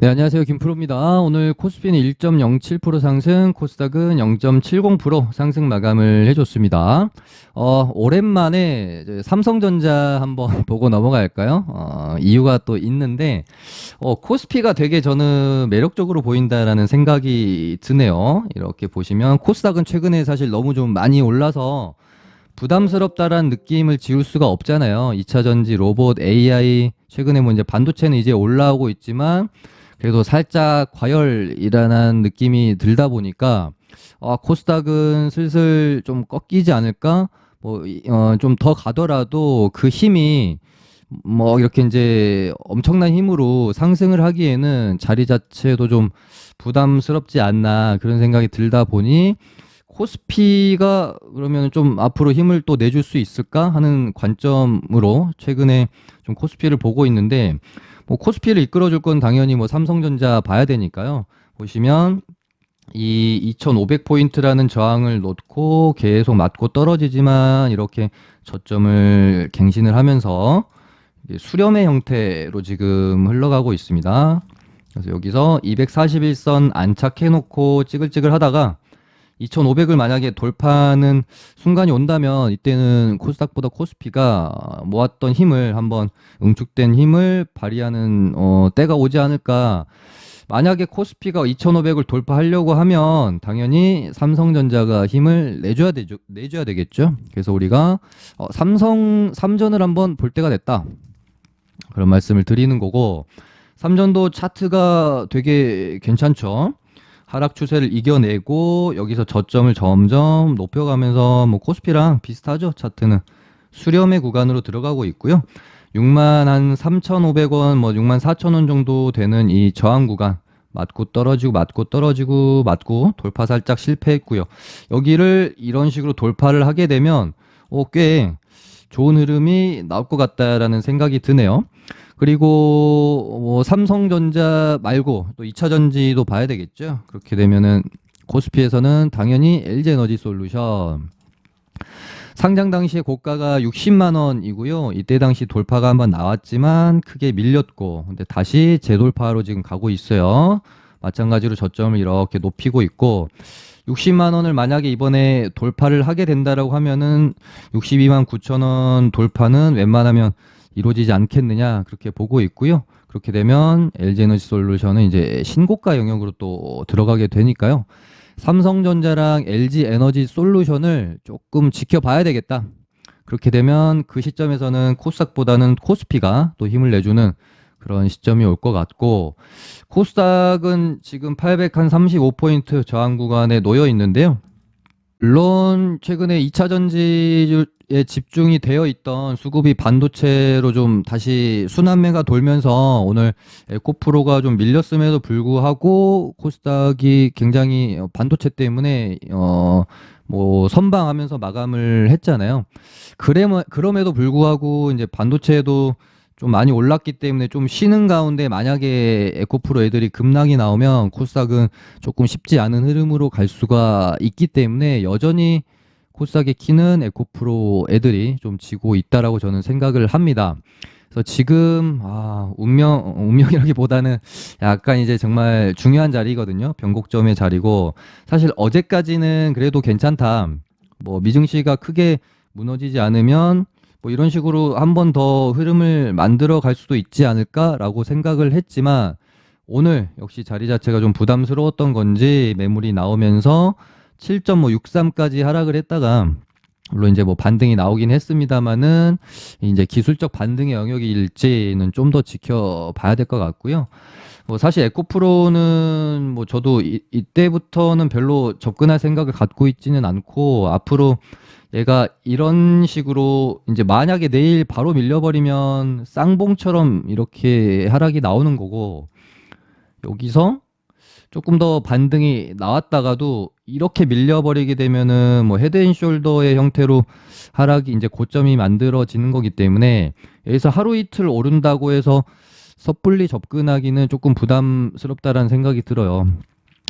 네, 안녕하세요. 김프로입니다. 오늘 코스피는 1.07% 상승, 코스닥은 0.70% 상승 마감을 해줬습니다. 오랜만에 이제 삼성전자 한번 보고 넘어갈까요? 이유가 또 있는데, 코스피가 되게 저는 매력적으로 보인다라는 생각이 드네요. 이렇게 보시면 코스닥은 최근에 사실 너무 좀 많이 올라서 부담스럽다라는 느낌을 지울 수가 없잖아요. 2차 전지, 로봇, AI, 최근에 뭐 이제 반도체는 이제 올라오고 있지만, 그래도 살짝 과열이라는 느낌이 들다 보니까 코스닥은 슬슬 좀 꺾이지 않을까? 뭐 좀 더 가더라도 그 힘이 뭐 이렇게 이제 엄청난 힘으로 상승을 하기에는 자리 자체도 좀 부담스럽지 않나 그런 생각이 들다 보니 코스피가 그러면 좀 앞으로 힘을 또 내줄 수 있을까 하는 관점으로 최근에 좀 코스피를 보고 있는데 뭐 코스피를 이끌어줄 건 당연히 뭐 삼성전자 봐야 되니까요. 보시면 이 2500포인트라는 저항을 놓고 계속 맞고 떨어지지만 이렇게 저점을 갱신을 하면서 이게 수렴의 형태로 지금 흘러가고 있습니다. 그래서 여기서 241선 안착해 놓고 찌글찌글 하다가 2500을 만약에 돌파하는 순간이 온다면 이때는 코스닥보다 코스피가 모았던 힘을 한번 응축된 힘을 발휘하는 때가 오지 않을까. 만약에 코스피가 2500을 돌파하려고 하면 당연히 삼성전자가 힘을 내줘야 되겠죠. 그래서 우리가 삼성 삼전을 한번 볼 때가 됐다. 그런 말씀을 드리는 거고 삼전도 차트가 되게 괜찮죠. 하락 추세를 이겨내고 여기서 저점을 점점 높여가면서 뭐 코스피랑 비슷하죠. 차트는 수렴의 구간으로 들어가고 있고요. 6만 한 3,500원, 뭐 6만 4천원 정도 되는 이 저항 구간 맞고 떨어지고 맞고 떨어지고 맞고 돌파 살짝 실패했고요. 여기를 이런 식으로 돌파를 하게 되면 꽤 좋은 흐름이 나올 것 같다라는 생각이 드네요. 그리고 뭐 삼성전자 말고 또 2차 전지도 봐야 되겠죠. 그렇게 되면은 코스피에서는 당연히 LG에너지 솔루션 상장 당시에 고가가 60만 원이고요. 이때 당시 돌파가 한번 나왔지만 크게 밀렸고 근데 다시 재돌파로 지금 가고 있어요. 마찬가지로 저점을 이렇게 높이고 있고 60만 원을 만약에 이번에 돌파를 하게 된다라고 하면은 62만 9천 원 돌파는 웬만하면 이루어지지 않겠느냐 그렇게 보고 있고요. 그렇게 되면 LG에너지 솔루션은 이제 신고가 영역으로 또 들어가게 되니까요. 삼성전자랑 LG에너지 솔루션을 조금 지켜봐야 되겠다. 그렇게 되면 그 시점에서는 코스닥보다는 코스피가 또 힘을 내주는 그런 시점이 올 것 같고 코스닥은 지금 835포인트 저항 구간에 놓여 있는데요. 물론 최근에 2차 전지에 집중이 되어 있던 수급이 반도체로 좀 다시 순환매가 돌면서 오늘 에코프로가 좀 밀렸음에도 불구하고 코스닥이 굉장히 반도체 때문에 뭐 선방하면서 마감을 했잖아요. 그럼에도 불구하고 이제 반도체도 좀 많이 올랐기 때문에 좀 쉬는 가운데 만약에 에코프로 애들이 급락이 나오면 코스닥은 조금 쉽지 않은 흐름으로 갈 수가 있기 때문에 여전히 코스닥의 키는 에코프로 애들이 좀 지고 있다라고 저는 생각을 합니다. 그래서 지금 운명이라기보다는 약간 이제 정말 중요한 자리거든요. 변곡점의 자리고 사실 어제까지는 그래도 괜찮다. 뭐 미증시가 크게 무너지지 않으면 뭐 이런 식으로 한 번 더 흐름을 만들어 갈 수도 있지 않을까라고 생각을 했지만 오늘 역시 자리 자체가 좀 부담스러웠던 건지 매물이 나오면서 7.63까지 하락을 했다가 물론 이제 뭐 반등이 나오긴 했습니다만은 이제 기술적 반등의 영역일지는 좀 더 지켜봐야 될 것 같고요. 뭐 사실 에코프로는 뭐 저도 이때부터는 별로 접근할 생각을 갖고 있지는 않고 앞으로 얘가 이런 식으로 이제 만약에 내일 바로 밀려버리면 쌍봉처럼 이렇게 하락이 나오는 거고 여기서 조금 더 반등이 나왔다가도 이렇게 밀려버리게 되면은 뭐 헤드앤숄더의 형태로 하락이 이제 고점이 만들어지는 거기 때문에 여기서 하루 이틀 오른다고 해서 섣불리 접근하기는 조금 부담스럽다라는 생각이 들어요.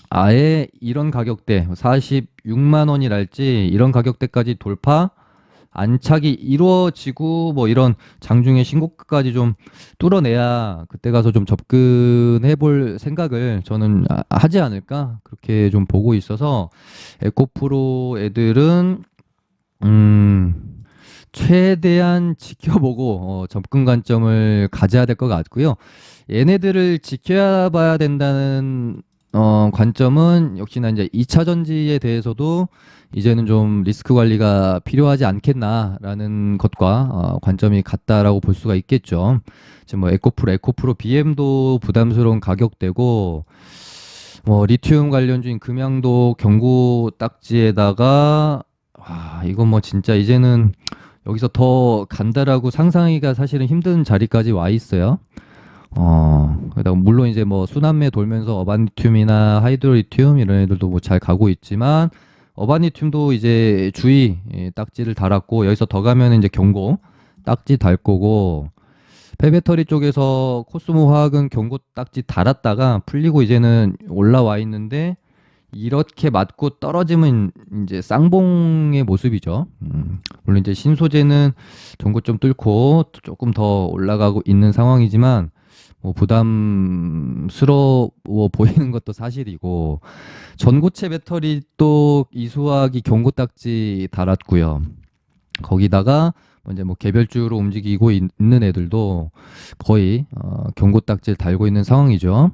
아예 이런 가격대 46만 원이랄지 이런 가격대까지 돌파 안착이 이루어지고 뭐 이런 장중의 신고가까지 좀 뚫어내야 그때 가서 좀 접근해 볼 생각을 저는 하지 않을까 그렇게 좀 보고 있어서 에코프로 애들은 음, 최대한 지켜보고 접근 관점을 가져야 될 것 같고요. 얘네들을 지켜야 봐야 된다는 관점은 역시나 이제 2차 전지에 대해서도 이제는 좀 리스크 관리가 필요하지 않겠나라는 것과 관점이 같다라고 볼 수가 있겠죠. 지금 뭐 에코프로 BM도 부담스러운 가격대고 뭐 리튬 관련주인 금양도 경고 딱지에다가 이건 뭐 진짜 이제는 여기서 더 간다라고 상상하기가 사실은 힘든 자리까지 와 있어요. 그러다 물론 이제 뭐 순환매 돌면서 어바니튬이나 하이드로리튬 이런 애들도 뭐 잘 가고 있지만 어바니튬도 이제 주의 딱지를 달았고 여기서 더 가면 이제 경고 딱지 달 거고 폐배터리 쪽에서 코스모 화학은 경고 딱지 달았다가 풀리고 이제는 올라와 있는데 이렇게 맞고 떨어지면 이제 쌍봉의 모습이죠. 물론 이제 신소재는 전고점 뚫고 조금 더 올라가고 있는 상황이지만 뭐 부담스러워 보이는 것도 사실이고 전고체 배터리 또 이수학이 경고 딱지 달았고요. 거기다가 이제 뭐 개별주로 움직이고 있는 애들도 거의 경고 딱지를 달고 있는 상황이죠.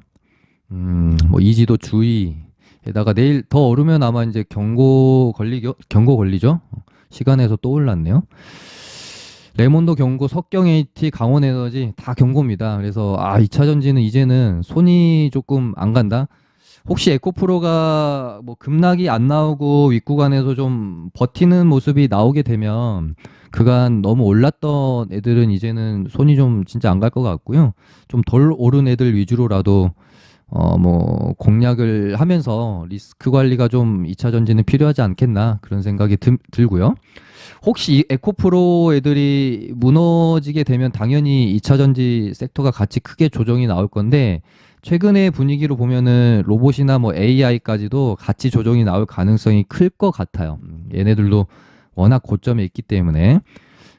뭐 이지도 주의에다가 내일 더 오르면 아마 이제 경고 걸리죠. 시간에서 또 올랐네요. 레몬도 경고, 석경 AT, 강원 에너지 다 경고입니다. 그래서 2차 전지는 이제는 손이 조금 안 간다. 혹시 에코프로가 뭐 급락이 안 나오고 윗구간에서 좀 버티는 모습이 나오게 되면 그간 너무 올랐던 애들은 이제는 손이 좀 진짜 안 갈 것 같고요. 좀 덜 오른 애들 위주로라도 뭐 공략을 하면서 리스크 관리가 좀 2차 전지는 필요하지 않겠나 그런 생각이 들고요. 혹시 이 에코프로 애들이 무너지게 되면 당연히 2차 전지 섹터가 같이 크게 조정이 나올 건데 최근의 분위기로 보면은 로봇이나 뭐 AI까지도 같이 조정이 나올 가능성이 클 것 같아요. 얘네들도 워낙 고점에 있기 때문에.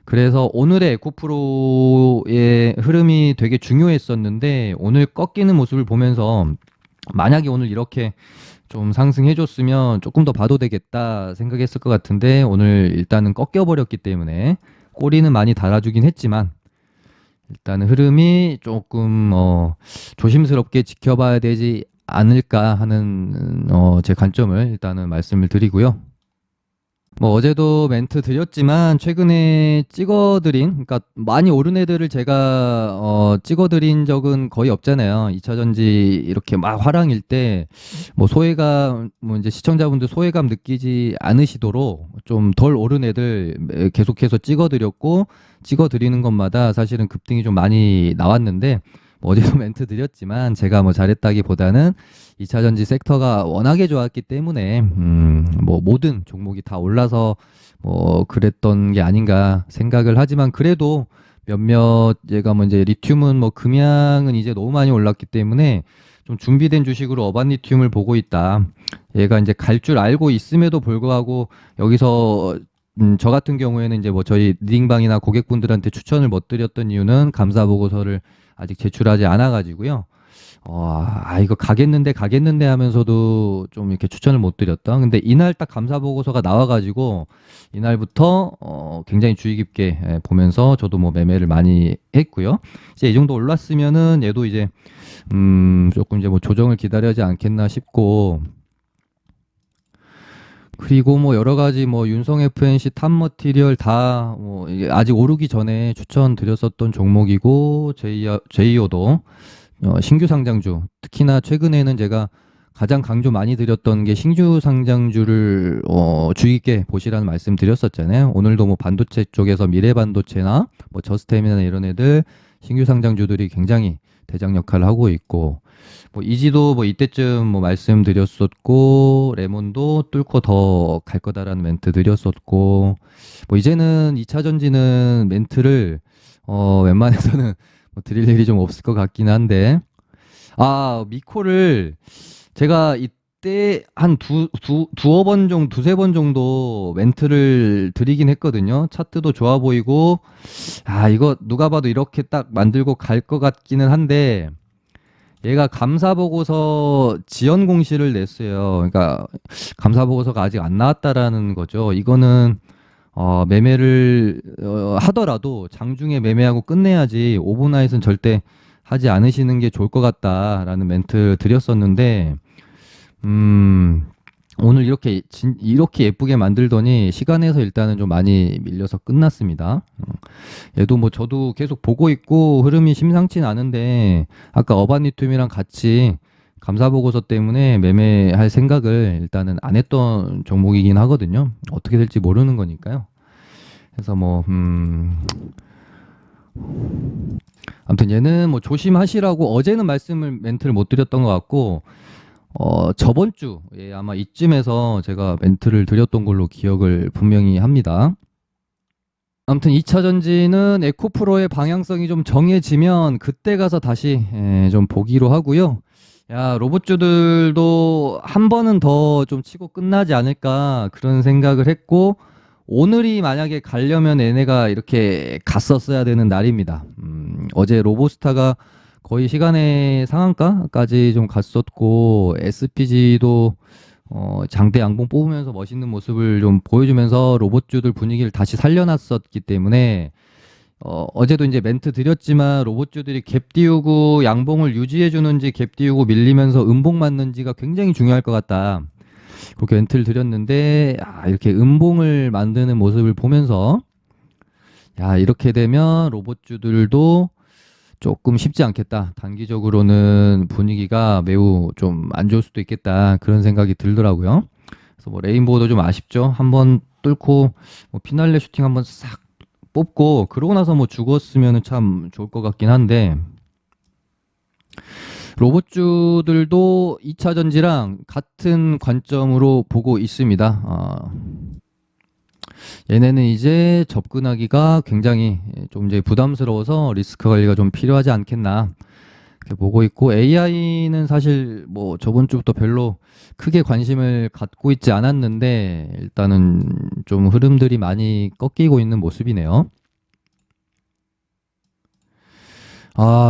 그래서 오늘의 에코프로의 흐름이 되게 중요했었는데 오늘 꺾이는 모습을 보면서 만약에 오늘 이렇게 좀 상승해줬으면 조금 더 봐도 되겠다 생각했을 것 같은데 오늘 일단은 꺾여버렸기 때문에 꼬리는 많이 달아주긴 했지만 일단은 흐름이 조금 조심스럽게 지켜봐야 되지 않을까 하는 제 관점을 일단은 말씀을 드리고요. 뭐 어제도 멘트 드렸지만 최근에 찍어드린 그러니까 많이 오른 애들을 제가 찍어드린 적은 거의 없잖아요. 2차 전지 이렇게 막 화랑일 때 뭐 소외감 뭐 이제 시청자분들 소외감 느끼지 않으시도록 좀 덜 오른 애들 계속해서 찍어드렸고 찍어드리는 것마다 사실은 급등이 좀 많이 나왔는데 뭐 어제도 멘트 드렸지만 제가 뭐 잘했다기보다는 2차 전지 섹터가 워낙에 좋았기 때문에 뭐 모든 종목이 다 올라서 뭐 그랬던 게 아닌가 생각을 하지만 그래도 몇몇 얘가 뭐 이제 리튬은 뭐 금양은 이제 너무 많이 올랐기 때문에 좀 준비된 주식으로 어반리튬을 보고 있다. 얘가 이제 갈 줄 알고 있음에도 불구하고 여기서 저 같은 경우에는 이제 뭐 저희 리딩방이나 고객분들한테 추천을 못 드렸던 이유는 감사 보고서를 아직 제출하지 않아 가지고요. 이거 가겠는데 하면서도 좀 이렇게 추천을 못 드렸다. 근데 이날 딱 감사 보고서가 나와 가지고 이날부터 굉장히 주의 깊게 보면서 저도 뭐 매매를 많이 했고요. 이제 이 정도 올랐으면은 얘도 이제 조금 이제 뭐 조정을 기다려야지 않겠나 싶고 그리고 뭐 여러 가지 뭐 윤성 FNC 탑 머티리얼 다 뭐 이게 아직 오르기 전에 추천드렸었던 종목이고 제이오도 신규 상장주 특히나 최근에는 제가 가장 강조 많이 드렸던 게 신규 상장주를 주의 깊게 보시라는 말씀 드렸었잖아요. 오늘도 뭐 반도체 쪽에서 미래반도체나 뭐 저스템이나 이런 애들 신규 상장주들이 굉장히 대장 역할을 하고 있고 뭐 이지도 뭐 이때쯤 뭐 말씀드렸었고 레몬도 뚫고 더 갈 거다라는 멘트 드렸었고 뭐 이제는 2차 전지는 멘트를 웬만해서는 뭐 드릴 일이 좀 없을 것 같긴 한데 미코를 제가 그때 한 두어 번 정도, 두세 번 정도 멘트를 드리긴 했거든요. 차트도 좋아 보이고, 아, 이거 누가 봐도 이렇게 딱 만들고 갈 것 같기는 한데, 얘가 감사 보고서 지연 공시를 냈어요. 그러니까 감사 보고서가 아직 안 나왔다라는 거죠. 이거는 매매를 하더라도 장중에 매매하고 끝내야지 오버나잇은 절대 하지 않으시는 게 좋을 것 같다라는 멘트 드렸었는데 오늘 이렇게 예쁘게 만들더니 시간에서 일단은 좀 많이 밀려서 끝났습니다. 얘도 뭐 저도 계속 보고 있고 흐름이 심상치는 않은데 아까 어바니툼이랑 같이 감사 보고서 때문에 매매할 생각을 일단은 안 했던 종목이긴 하거든요. 어떻게 될지 모르는 거니까요. 그래서 뭐 아무튼 얘는 뭐 조심하시라고 어제는 멘트를 못 드렸던 것 같고 저번 주, 예, 아마 이쯤에서 제가 멘트를 드렸던 걸로 기억을 분명히 합니다. 아무튼 2차 전지는 에코프로의 방향성이 좀 정해지면 그때 가서 다시 좀 보기로 하고요. 야, 로봇주들도 한 번은 더 좀 치고 끝나지 않을까 그런 생각을 했고 오늘이 만약에 가려면 얘네가 이렇게 갔었어야 되는 날입니다. 어제 로보스타가 거의 시간의 상한가까지 좀 갔었고 SPG도 장대 양봉 뽑으면서 멋있는 모습을 좀 보여주면서 로봇주들 분위기를 다시 살려놨었기 때문에 어제도 이제 멘트 드렸지만 로봇주들이 갭 띄우고 양봉을 유지해 주는지 갭 띄우고 밀리면서 음봉 맞는지가 굉장히 중요할 것 같다. 그렇게 멘트를 드렸는데 이렇게 음봉을 만드는 모습을 보면서 야, 이렇게 되면 로봇주들도 조금 쉽지 않겠다. 단기적으로는 분위기가 매우 좀 안 좋을 수도 있겠다. 그런 생각이 들더라고요. 그래서 뭐 레인보우도 좀 아쉽죠. 한번 뚫고 뭐 피날레 슈팅 한번 싹 뽑고 그러고 나서 뭐 죽었으면 참 좋을 것 같긴 한데 로봇주들도 2차 전지랑 같은 관점으로 보고 있습니다. 얘네는 이제 접근하기가 굉장히 좀 이제 부담스러워서 리스크 관리가 좀 필요하지 않겠나 이렇게 보고 있고 AI는 사실 뭐 저번 주부터 별로 크게 관심을 갖고 있지 않았는데 일단은 좀 흐름들이 많이 꺾이고 있는 모습이네요.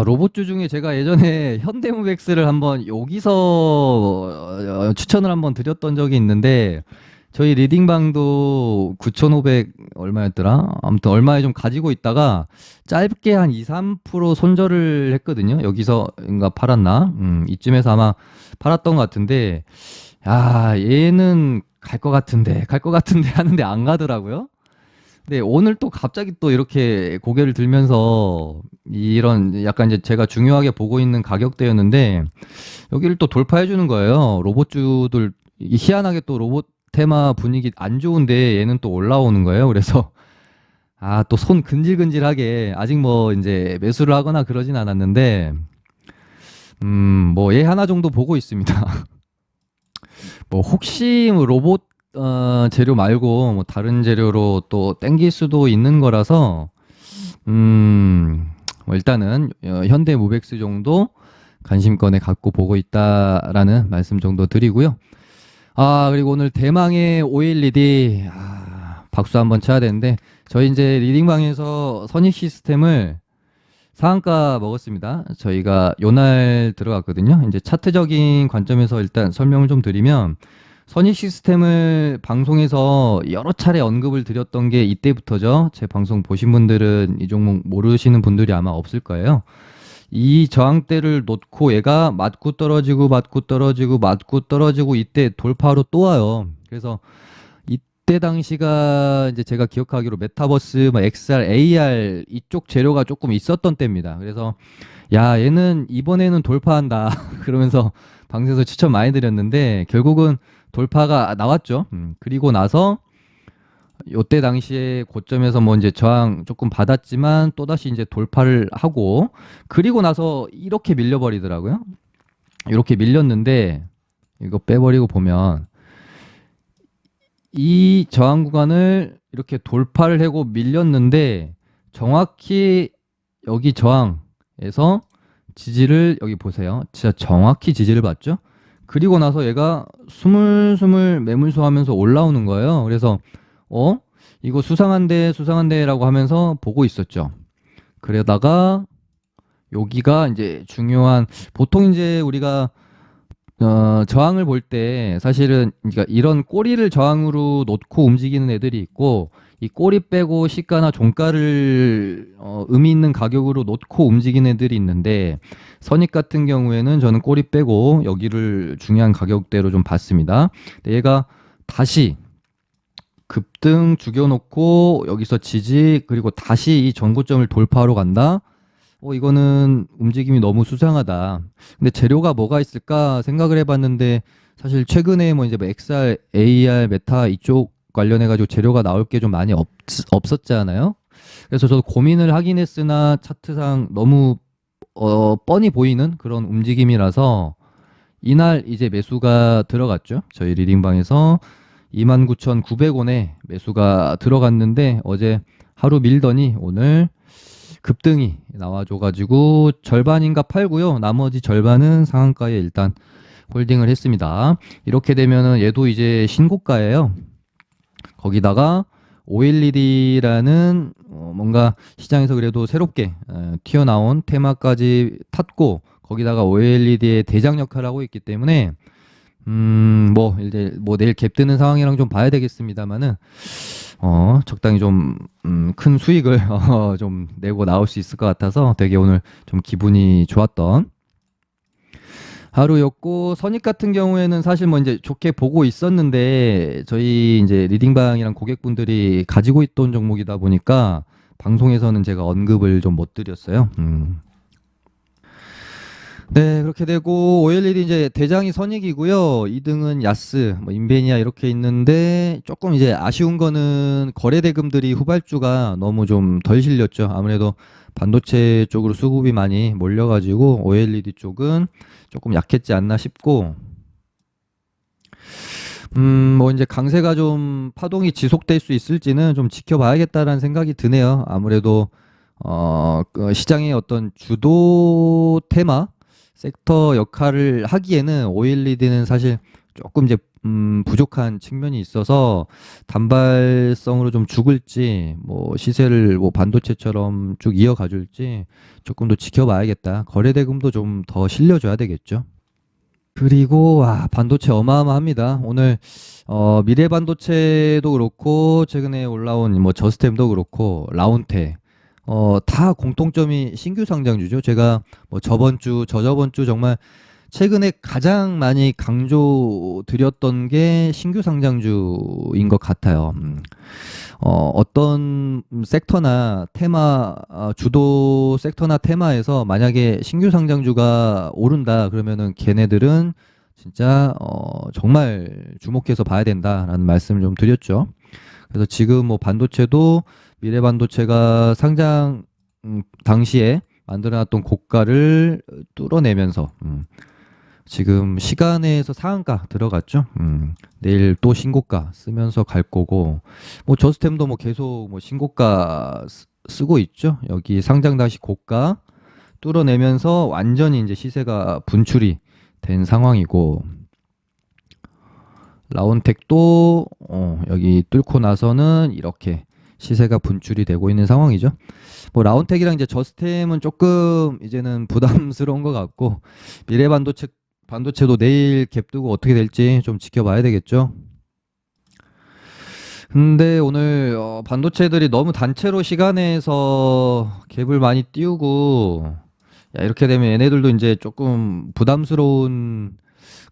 로봇주 중에 제가 예전에 현대무백스를 한번 여기서 추천을 한번 드렸던 적이 있는데 저희 리딩방도 9,500 얼마였더라? 아무튼 얼마에 좀 가지고 있다가 짧게 한 2, 3% 손절을 했거든요. 여기서인가 팔았나? 이쯤에서 아마 팔았던 것 같은데 야, 얘는 갈 것 같은데 하는데 안 가더라고요. 네, 오늘 또 갑자기 또 이렇게 고개를 들면서 이런 약간 이제 제가 중요하게 보고 있는 가격대였는데 여기를 또 돌파해 주는 거예요. 로봇주들 희한하게 또 로봇 테마 분위기 안 좋은데 얘는 또 올라오는 거예요. 그래서 또 손 근질근질하게 아직 뭐 이제 매수를 하거나 그러진 않았는데 뭐 얘 하나 정도 보고 있습니다. 뭐 혹시 뭐 로봇 재료 말고 뭐 다른 재료로 또 땡길 수도 있는 거라서 뭐 일단은 현대 무백스 정도 관심권에 갖고 보고 있다라는 말씀 정도 드리고요. 그리고 오늘 대망의 OLED 박수 한번 쳐야 되는데 저희 이제 리딩방에서 선익 시스템을 상한가 먹었습니다. 저희가 요날 들어갔거든요. 이제 차트적인 관점에서 일단 설명을 좀 드리면 선익 시스템을 방송에서 여러 차례 언급을 드렸던 게 이때부터죠. 제 방송 보신 분들은 이 종목 모르시는 분들이 아마 없을 거예요. 이 저항대를 놓고 얘가 맞고 떨어지고 이때 돌파로 또 와요. 그래서 이때 당시가 이제 제가 기억하기로 메타버스, 뭐 XR, AR 이쪽 재료가 조금 있었던 때입니다. 그래서 야, 얘는 이번에는 돌파한다. 그러면서 방송에서 추천 많이 드렸는데 결국은 돌파가 나왔죠. 그리고 나서 요때 당시에 고점에서 뭐 이제 저항 조금 받았지만 또다시 이제 돌파를 하고 그리고 나서 이렇게 밀려버리더라고요. 이렇게 밀렸는데 이거 빼버리고 보면 이 저항 구간을 이렇게 돌파를 하고 밀렸는데 정확히 여기 저항에서 지지를 여기 보세요. 진짜 정확히 지지를 받죠. 그리고 나서 얘가 스물스물 매물소 하면서 올라오는 거예요. 그래서 어? 이거 수상한데 수상한데라고 하면서 보고 있었죠. 그러다가 여기가 이제 중요한 보통 이제 우리가 저항을 볼 때 사실은 그러니까 이런 꼬리를 저항으로 놓고 움직이는 애들이 있고 이 꼬리 빼고 시가나 종가를 의미 있는 가격으로 놓고 움직이는 애들이 있는데 선익 같은 경우에는 저는 꼬리 빼고 여기를 중요한 가격대로 좀 봤습니다. 근데 얘가 다시 급등 죽여놓고 여기서 지지 그리고 다시 이 전고점을 돌파하러 간다. 이거는 움직임이 너무 수상하다. 근데 재료가 뭐가 있을까 생각을 해봤는데 사실 최근에 뭐 이제 뭐 XR, AR, 메타 이쪽 관련해가지고 재료가 나올 게 좀 많이 없었잖아요. 그래서 저도 고민을 하긴 했으나 차트상 너무 뻔히 보이는 그런 움직임이라서 이날 이제 매수가 들어갔죠. 저희 리딩방에서 29,900원에 매수가 들어갔는데 어제 하루 밀더니 오늘 급등이 나와줘가지고 절반인가 팔고요. 나머지 절반은 상한가에 일단 홀딩을 했습니다. 이렇게 되면은 얘도 이제 신고가예요. 거기다가 OLED라는 뭔가 시장에서 그래도 새롭게 튀어나온 테마까지 탔고 거기다가 OLED의 대장 역할을 하고 있기 때문에 뭐 이제 뭐 내일 갭 뜨는 상황이랑 좀 봐야 되겠습니다만은 적당히 좀 큰 수익을 좀 내고 나올 수 있을 것 같아서 되게 오늘 좀 기분이 좋았던 하루였고 선익 같은 경우에는 사실 뭐 이제 좋게 보고 있었는데 저희 이제 리딩방이랑 고객분들이 가지고 있던 종목이다 보니까 방송에서는 제가 언급을 좀 못 드렸어요. 네, 그렇게 되고 OLED 이제 대장이 선익이고요. 2등은 야스, 뭐 인베니아 이렇게 있는데 조금 이제 아쉬운 거는 거래 대금들이 후발주가 너무 좀 덜 실렸죠. 아무래도 반도체 쪽으로 수급이 많이 몰려가지고 OLED 쪽은 조금 약했지 않나 싶고, 뭐 이제 강세가 좀 파동이 지속될 수 있을지는 좀 지켜봐야겠다라는 생각이 드네요. 아무래도 그 시장의 어떤 주도 테마 섹터 역할을 하기에는 OLED는 사실 조금 이제 부족한 측면이 있어서 단발성으로 좀 죽을지 뭐 시세를 뭐 반도체처럼 쭉 이어가줄지 조금 더 지켜봐야겠다. 거래대금도 좀 더 실려줘야 되겠죠. 그리고 와 반도체 어마어마합니다. 오늘 미래 반도체도 그렇고 최근에 올라온 뭐 저스템도 그렇고 라운테 다 공통점이 신규 상장주죠. 제가 뭐 저번 주, 저저번 주 정말 최근에 가장 많이 강조드렸던 게 신규 상장주인 것 같아요. 어떤 섹터나 테마, 주도 섹터나 테마에서 만약에 신규 상장주가 오른다 그러면은 걔네들은 진짜 정말 주목해서 봐야 된다라는 말씀을 좀 드렸죠. 그래서 지금 뭐 반도체도 미래 반도체가 상장 당시에 만들어놨던 고가를 뚫어내면서 지금 시간에서 상한가 들어갔죠. 내일 또 신고가 쓰면서 갈 거고 뭐 저스템도 뭐 계속 뭐 신고가 쓰고 있죠. 여기 상장 당시 고가 뚫어내면서 완전히 이제 시세가 분출이 된 상황이고 라운텍도 여기 뚫고 나서는 이렇게 시세가 분출이 되고 있는 상황이죠. 뭐 라운텍이랑 이제 저스템은 조금 이제는 부담스러운 것 같고 미래 반도체도 내일 갭 뜨고 어떻게 될지 좀 지켜봐야 되겠죠. 근데 오늘 반도체들이 너무 단체로 시간에서 갭을 많이 띄우고 야 이렇게 되면 얘네들도 이제 조금 부담스러운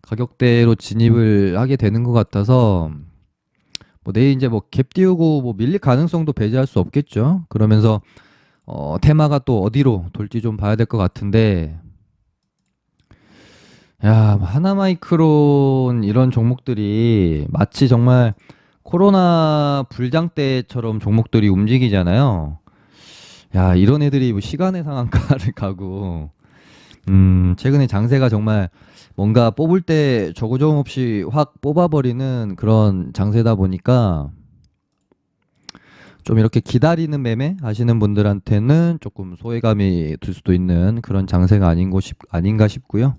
가격대로 진입을 하게 되는 것 같아서 뭐 내일 이제 뭐 갭 띄우고 뭐 밀릴 가능성도 배제할 수 없겠죠. 그러면서 테마가 또 어디로 돌지 좀 봐야 될 것 같은데 야 하나마이크론 이런 종목들이 마치 정말 코로나 불장 때처럼 종목들이 움직이잖아요. 야 이런 애들이 뭐 시간의 상한가를 가고 최근에 장세가 정말 뭔가 뽑을 때 저고정 없이 확 뽑아버리는 그런 장세다 보니까 좀 이렇게 기다리는 매매 하시는 분들한테는 조금 소외감이 들 수도 있는 그런 장세가 아닌가 싶고요.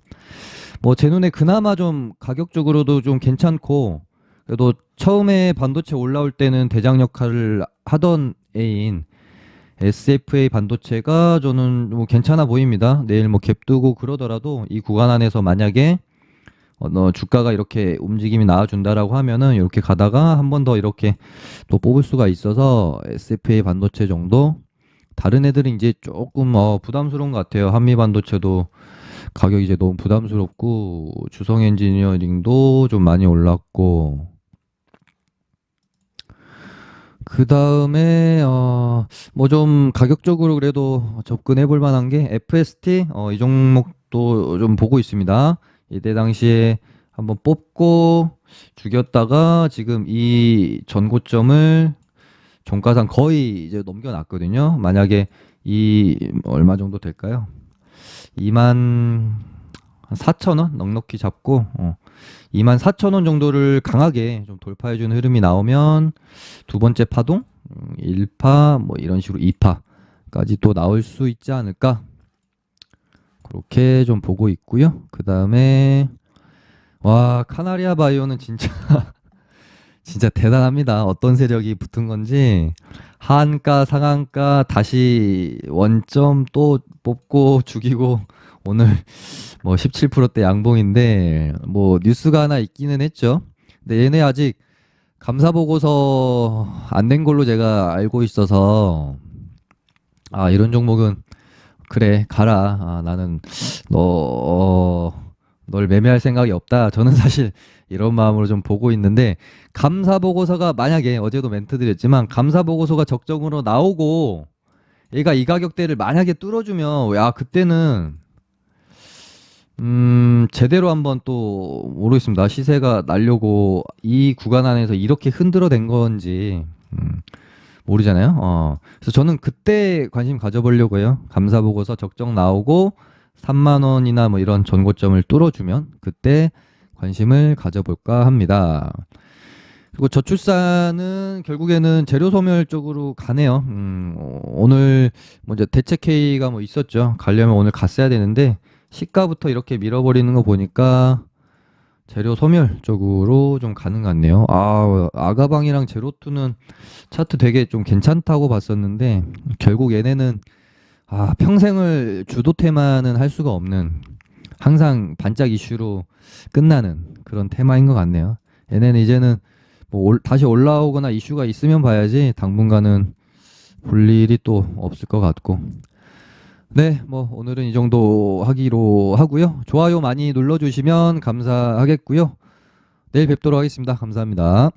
뭐 제 눈에 그나마 좀 가격적으로도 좀 괜찮고, 그래도 처음에 반도체 올라올 때는 대장 역할을 하던 A인 SFA 반도체가 저는 뭐 괜찮아 보입니다. 내일 뭐 갭 뜨고 그러더라도 이 구간 안에서 만약에 주가가 이렇게 움직임이 나와준다라고 하면은 이렇게 가다가 한 번 더 이렇게 또 뽑을 수가 있어서 SFA 반도체 정도. 다른 애들은 이제 조금 부담스러운 것 같아요. 한미 반도체도 가격이 이제 너무 부담스럽고, 주성 엔지니어링도 좀 많이 올랐고, 그 다음에 뭐 좀 가격적으로 그래도 접근해 볼 만한 게 FST, 이 종목도 좀 보고 있습니다. 이때 당시에 한번 뽑고 죽였다가 지금 이 전고점을 종가상 거의 이제 넘겨놨거든요. 만약에 얼마 정도 될까요? 2만 4천 원 넉넉히 잡고 2만 4천 원 정도를 강하게 좀 돌파해주는 흐름이 나오면 두 번째 파동 1파 뭐 이런 식으로 2파까지 또 나올 수 있지 않을까, 그렇게 좀 보고 있고요. 그 다음에 와, 카나리아 바이오는 진짜 진짜 대단합니다. 어떤 세력이 붙은 건지 하한가 상한가 다시 원점 또 뽑고 죽이고, 오늘 뭐 17%대 양봉인데 뭐 뉴스가 하나 있기는 했죠. 근데 얘네 아직 감사 보고서 안 낸 걸로 제가 알고 있어서, 이런 종목은 그래 가라. 나는 널 매매할 생각이 없다. 저는 사실 이런 마음으로 좀 보고 있는데, 감사 보고서가 만약에 어제도 멘트 드렸지만 감사 보고서가 적정으로 나오고 얘가 이 가격대를 만약에 뚫어주면, 야 그때는 제대로 한번 또 모르겠습니다. 시세가 날려고 이 구간 안에서 이렇게 흔들어댄 건지 모르잖아요. 그래서 저는 그때 관심 가져보려고 해요. 감사 보고서 적정 나오고 3만 원이나 뭐 이런 전고점을 뚫어주면 그때 관심을 가져볼까 합니다. 그리고 저출산은 결국에는 재료 소멸 쪽으로 가네요. 오늘 먼저 대책 회의가 뭐 있었죠. 가려면 오늘 갔어야 되는데 시가부터 이렇게 밀어버리는 거 보니까 재료 소멸 쪽으로 좀 가는 것 같네요. 아가방이랑 제로투는 차트 되게 좀 괜찮다고 봤었는데 결국 얘네는 평생을 주도 테마는 할 수가 없는, 항상 반짝 이슈로 끝나는 그런 테마인 것 같네요. 얘네는 이제는 뭐 다시 올라오거나 이슈가 있으면 봐야지 당분간은 볼 일이 또 없을 것 같고. 네, 뭐 오늘은 이 정도 하기로 하고요. 좋아요 많이 눌러주시면 감사하겠고요. 내일 뵙도록 하겠습니다. 감사합니다.